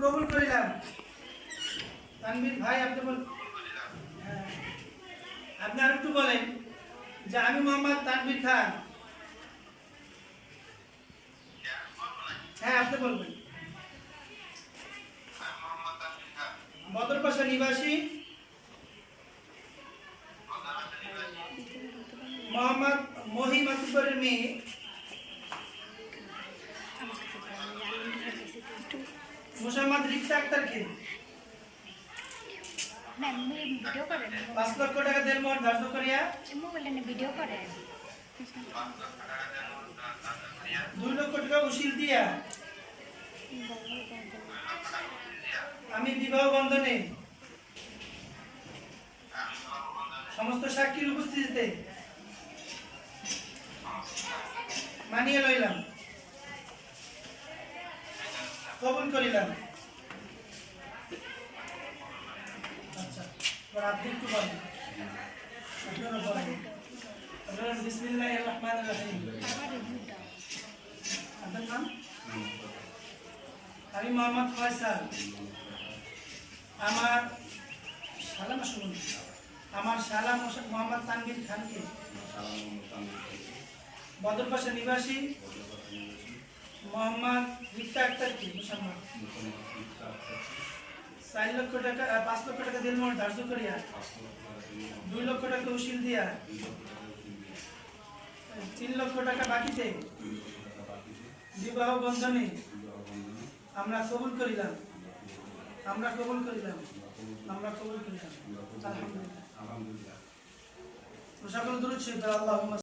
কবুল করিলাম। তানভীর ভাই আপনি বল। হ্যাঁ, আপনি আর একটু বলেন যে আমি মোহাম্মদ তানভীর খান। হ্যাঁ আপনি বলবেন। বদরপাশা নিবাসী মোহাম্মদ মহিম আকবরের মেয়ে মুসাম্মদ রিক্সা আক্তারকে 5 লক্ষ টাকা দেনমোহর ধার্য করিয়া ভিডিও করে 2 লক্ষ টাকা উশিল দিয়া আমি বিবাহ বন্ধনে সমস্ত সাক্ষীর উপস্থিতিতে মানিয়ে লইলাম, কবুল করিলাম। আচ্ছা, আপনি একটু বলেন। আপনারা বলেন। বিসমিল্লাহির রহমানির রহিম। আপনার নাম? আমি মোহাম্মদ ফয়সাল। আমার শালা মোহাম্মদ তানভীর খানকে বদরপাশা নিবাসী মোহাম্মদ রিক্তা আক্তারকে মুসাম্মদ 4 লক্ষ টাকা 5 লক্ষ টাকা দেনমোহর ধার্য করিয়া 2 লক্ষ টাকা উশিল দিয়া 3 লক্ষ টাকা বাকিতে বিবাহ বন্ধনে আমরা কবুল করিলাম। আলহামদুলিল্লাহ। সকল দুরূদ শরীফ আল্লাহুম্মা